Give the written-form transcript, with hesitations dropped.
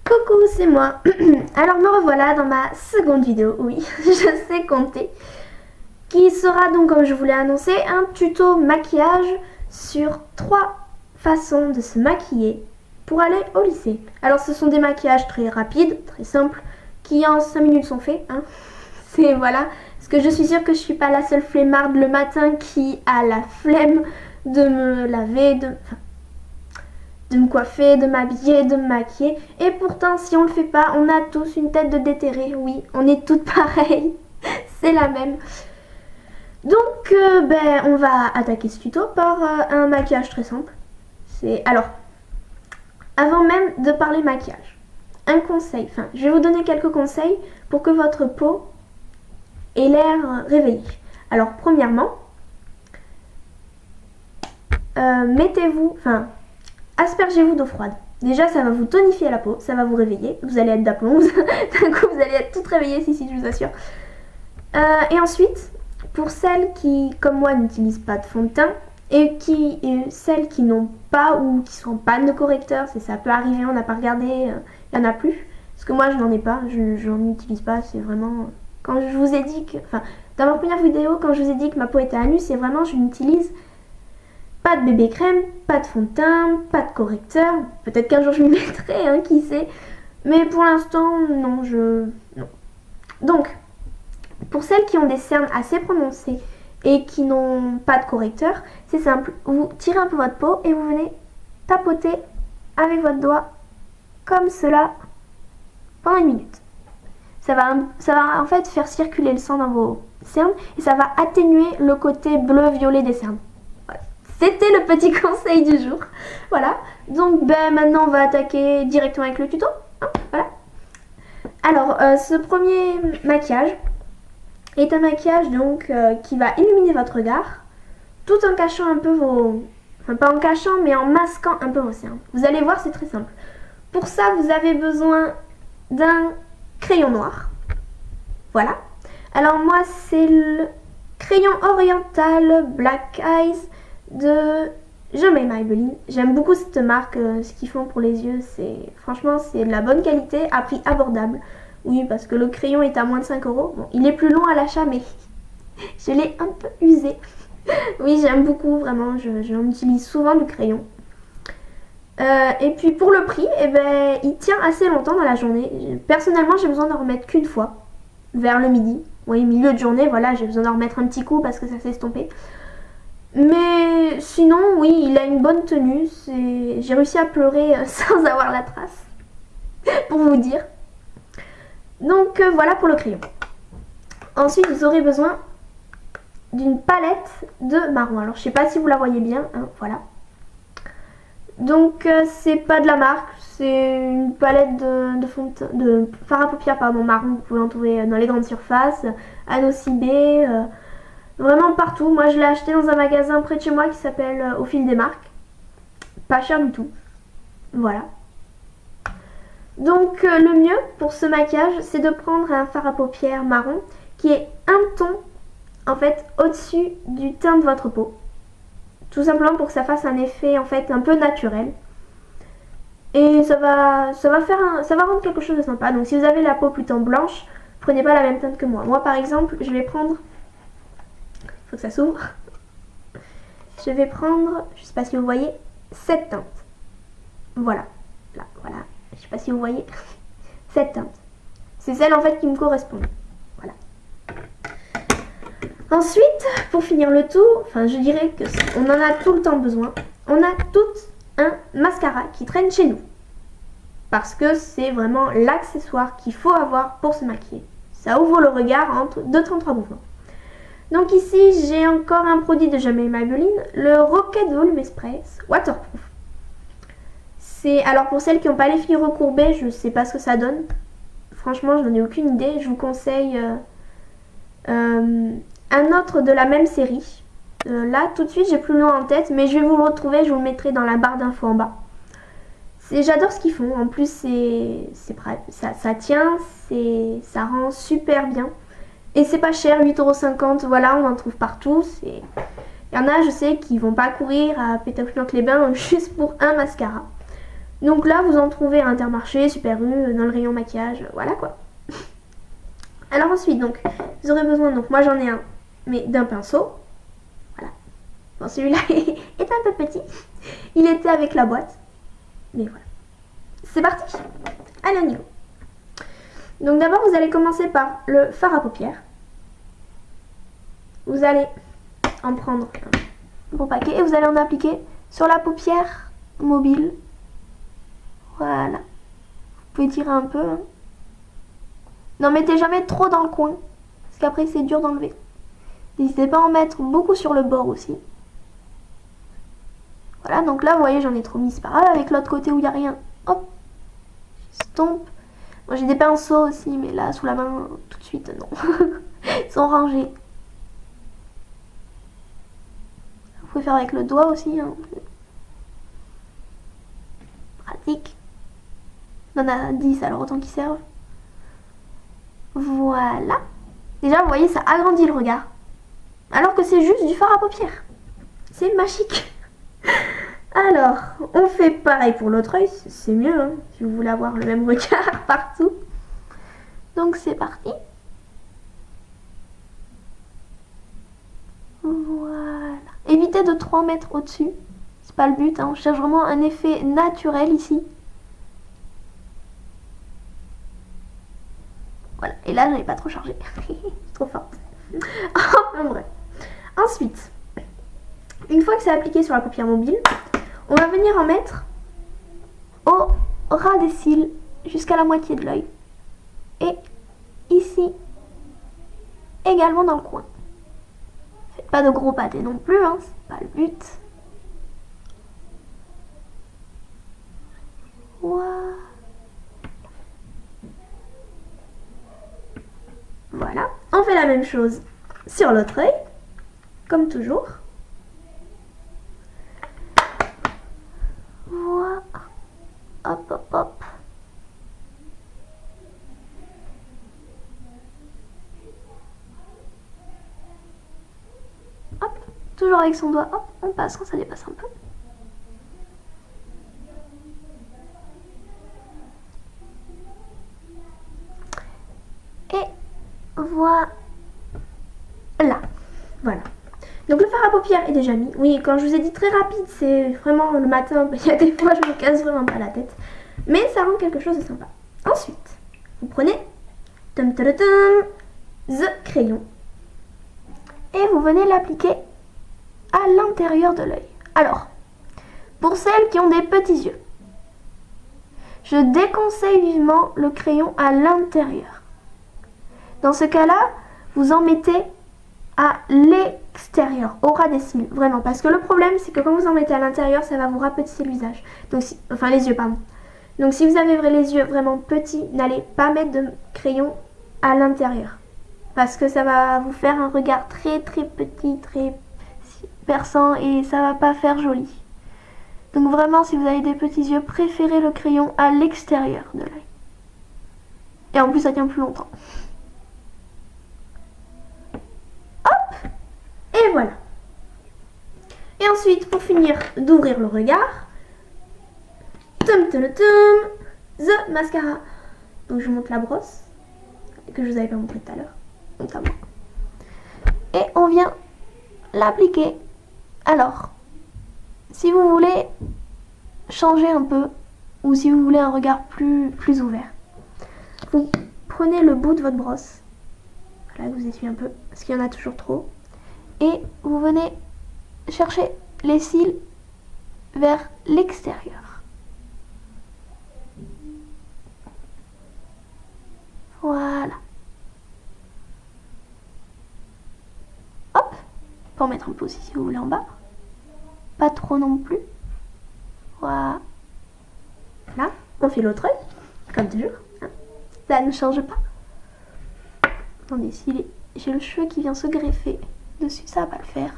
Coucou, c'est moi. Alors me revoilà dans ma seconde vidéo, oui, je sais compter, qui sera donc, comme je vous l'ai annoncé, un tuto maquillage sur 3 façons de se maquiller pour aller au lycée. Alors ce sont des maquillages très rapides, très simples, qui en 5 minutes sont faits, hein. C'est voilà, parce que je suis sûre que je suis pas la seule flemmarde le matin qui a la flemme de me laver, de me coiffer, de m'habiller, de me maquiller. Et pourtant, si on le fait pas, on a tous une tête de déterré. Oui, on est toutes pareilles. C'est la même. Donc, on va attaquer ce tuto par un maquillage très simple. Alors, avant même de parler maquillage, un conseil. Enfin, je vais vous donner quelques conseils pour que votre peau ait l'air réveillée. Alors, premièrement, aspergez-vous d'eau froide. Déjà, ça va vous tonifier la peau, ça va vous réveiller. Vous allez être d'aplomb. D'un coup, vous allez être toute réveillée, si, je vous assure. Et ensuite, pour celles qui, comme moi, n'utilisent pas de fond de teint et celles qui n'ont pas ou qui sont en panne de correcteur, ça peut arriver, on n'a pas regardé, il n'y en a plus. Parce que moi, je n'en ai pas, je n'en utilise pas. C'est vraiment... Quand je vous ai dit que... Enfin, dans ma première vidéo, quand je vous ai dit que ma peau était à nu, c'est vraiment, je n'utilise pas de bébé crème, pas de fond de teint, pas de correcteur. Peut-être qu'un jour je m'y mettrai, hein, qui sait. Mais pour l'instant, non, non. Donc, pour celles qui ont des cernes assez prononcées et qui n'ont pas de correcteur, c'est simple. Vous tirez un peu votre peau et vous venez tapoter avec votre doigt, comme cela, pendant 1 minute. Ça va en fait faire circuler le sang dans vos cernes et ça va atténuer le côté bleu-violet des cernes. C'était le petit conseil du jour. Voilà. Donc maintenant on va attaquer directement avec le tuto. Hein, voilà. Alors ce premier maquillage est un maquillage donc qui va illuminer votre regard tout en cachant un peu vos... Enfin pas en cachant mais en masquant un peu vos cernes. Vous allez voir, c'est très simple. Pour ça vous avez besoin d'un crayon noir. Voilà. Alors moi c'est le crayon oriental Black Eyes de Jamais Maybelline. J'aime beaucoup cette marque, ce qu'ils font pour les yeux, franchement c'est de la bonne qualité à prix abordable. Oui, parce que le crayon est à moins de 5 €. Bon, il est plus long à l'achat, mais je l'ai un peu usé. Oui, j'aime beaucoup, vraiment, j'en utilise souvent du crayon. Et puis pour le prix, il tient assez longtemps dans la journée. Personnellement, j'ai besoin d'en remettre qu'une fois, vers le midi. Oui, milieu de journée, voilà, j'ai besoin d'en remettre un petit coup parce que ça s'est estompé. Mais sinon, oui, il a une bonne tenue. J'ai réussi à pleurer sans avoir la trace, pour vous dire. Donc voilà pour le crayon. Ensuite, vous aurez besoin d'une palette de marron. Alors, je sais pas si vous la voyez bien, hein, voilà. Donc, c'est pas de la marque, c'est une palette de fard à paupières marron. Vous pouvez en trouver dans les grandes surfaces, à Nocibé, vraiment partout. Moi je l'ai acheté dans un magasin près de chez moi qui s'appelle Au Fil des Marques. Pas cher du tout. Voilà. Donc le mieux pour ce maquillage, c'est de prendre un fard à paupières marron qui est un ton en fait au-dessus du teint de votre peau. Tout simplement pour que ça fasse un effet en fait un peu naturel. Et ça va rendre quelque chose de sympa. Donc si vous avez la peau plutôt blanche, prenez pas la même teinte que moi. Moi par exemple, je vais prendre... Faut que ça s'ouvre. Je vais prendre, je sais pas si vous voyez, cette teinte. Voilà. Là, voilà. Je sais pas si vous voyez. Cette teinte. C'est celle en fait qui me correspond. Voilà. Ensuite, pour finir le tout, enfin je dirais que on en a tout le temps besoin. On a tout un mascara qui traîne chez nous. Parce que c'est vraiment l'accessoire qu'il faut avoir pour se maquiller. Ça ouvre le regard entre 2-3 mouvements. Donc ici, j'ai encore un produit de Jamais Maybelline, le Rocket Volume Express Waterproof. Alors pour celles qui n'ont pas les filles recourbées, je ne sais pas ce que ça donne. Franchement, je n'en ai aucune idée. Je vous conseille un autre de la même série. Là, tout de suite, j'ai plus le nom en tête, mais je vais vous le retrouver, je vous le mettrai dans la barre d'infos en bas. J'adore ce qu'ils font. En plus, ça tient, ça rend super bien. Et c'est pas cher, 8,50 €, voilà, on en trouve partout. Il y en a, je sais, qui vont pas courir à Pétafouille-les-Bains juste pour un mascara. Donc là, vous en trouvez à Intermarché, Super U, dans le rayon maquillage, voilà quoi. Alors ensuite, donc, vous aurez besoin, donc moi j'en ai un, mais d'un pinceau. Voilà. Bon, celui-là est un peu petit. Il était avec la boîte. Mais voilà. C'est parti. Allez, on y va. Donc d'abord, vous allez commencer par le fard à paupières. Vous allez en prendre un bon paquet et vous allez en appliquer sur la paupière mobile. Voilà. Vous pouvez tirer un peu. Hein. N'en mettez jamais trop dans le coin, parce qu'après c'est dur d'enlever. N'hésitez pas à en mettre beaucoup sur le bord aussi. Voilà, donc là, vous voyez, j'en ai trop mis, c'est pas grave. Avec l'autre côté où il n'y a rien, hop, j'estompe. Moi, j'ai des pinceaux aussi, mais là, sous la main, tout de suite, non. Ils sont rangés. Vous pouvez faire avec le doigt aussi. Hein. Pratique. On en a 10, alors autant qu'ils servent. Voilà. Déjà, vous voyez, ça agrandit le regard. Alors que c'est juste du fard à paupières. C'est magique. Alors, on fait pareil pour l'autre œil. C'est mieux, hein, si vous voulez avoir le même regard partout. Donc, c'est parti. Voilà. Évitez de trop en mettre au-dessus. C'est pas le but, hein. On cherche vraiment un effet naturel ici. Voilà, et là, j'en ai pas trop chargé. Trop forte. Enfin bref. Ensuite, une fois que c'est appliqué sur la paupière mobile, on va venir en mettre au ras des cils jusqu'à la moitié de l'œil. Et ici, également dans le coin. Faites pas de gros pâtés non plus, hein, c'est pas le but. Voilà. On fait la même chose sur l'autre œil, comme toujours. Voilà. Hop, hop, hop. Hop, toujours avec son doigt, hop, on passe quand ça dépasse un peu. Et voilà. Voilà. Donc le fard à paupières est déjà mis. Oui, quand je vous ai dit très rapide, c'est vraiment le matin. Il y a des fois, je me casse vraiment pas la tête. Mais ça rend quelque chose de sympa. Ensuite, vous prenez the crayon. Et vous venez l'appliquer à l'intérieur de l'œil. Alors, pour celles qui ont des petits yeux, je déconseille vivement le crayon à l'intérieur. Dans ce cas-là, vous en mettez à l'extérieur, au ras des cils, vraiment. Parce que le problème, c'est que quand vous en mettez à l'intérieur, ça va vous rapetisser le visage. Donc, enfin, les yeux, pardon. Donc, si vous avez les yeux vraiment petits, n'allez pas mettre de crayon à l'intérieur. Parce que ça va vous faire un regard très très petit, très perçant et ça va pas faire joli. Donc vraiment, si vous avez des petits yeux, préférez le crayon à l'extérieur de l'œil. Et en plus, ça tient plus longtemps. Hop! Et voilà. Et ensuite, pour finir d'ouvrir le regard, the mascara. Donc je vous montre la brosse, que je vous avais pas montré tout à l'heure. Notamment. Et on vient l'appliquer. Alors, si vous voulez changer un peu, ou si vous voulez un regard plus ouvert, vous prenez le bout de votre brosse, voilà, vous essuyez un peu, parce qu'il y en a toujours trop, et vous venez chercher les cils vers l'extérieur. Voilà. Hop, pour mettre un peu aussi si vous voulez en bas. Pas trop non plus. Voilà. Là, on fait l'autre œil, comme toujours. Hein. Ça ne change pas. Attendez, si j'ai le cheveu qui vient se greffer dessus, ça va pas le faire.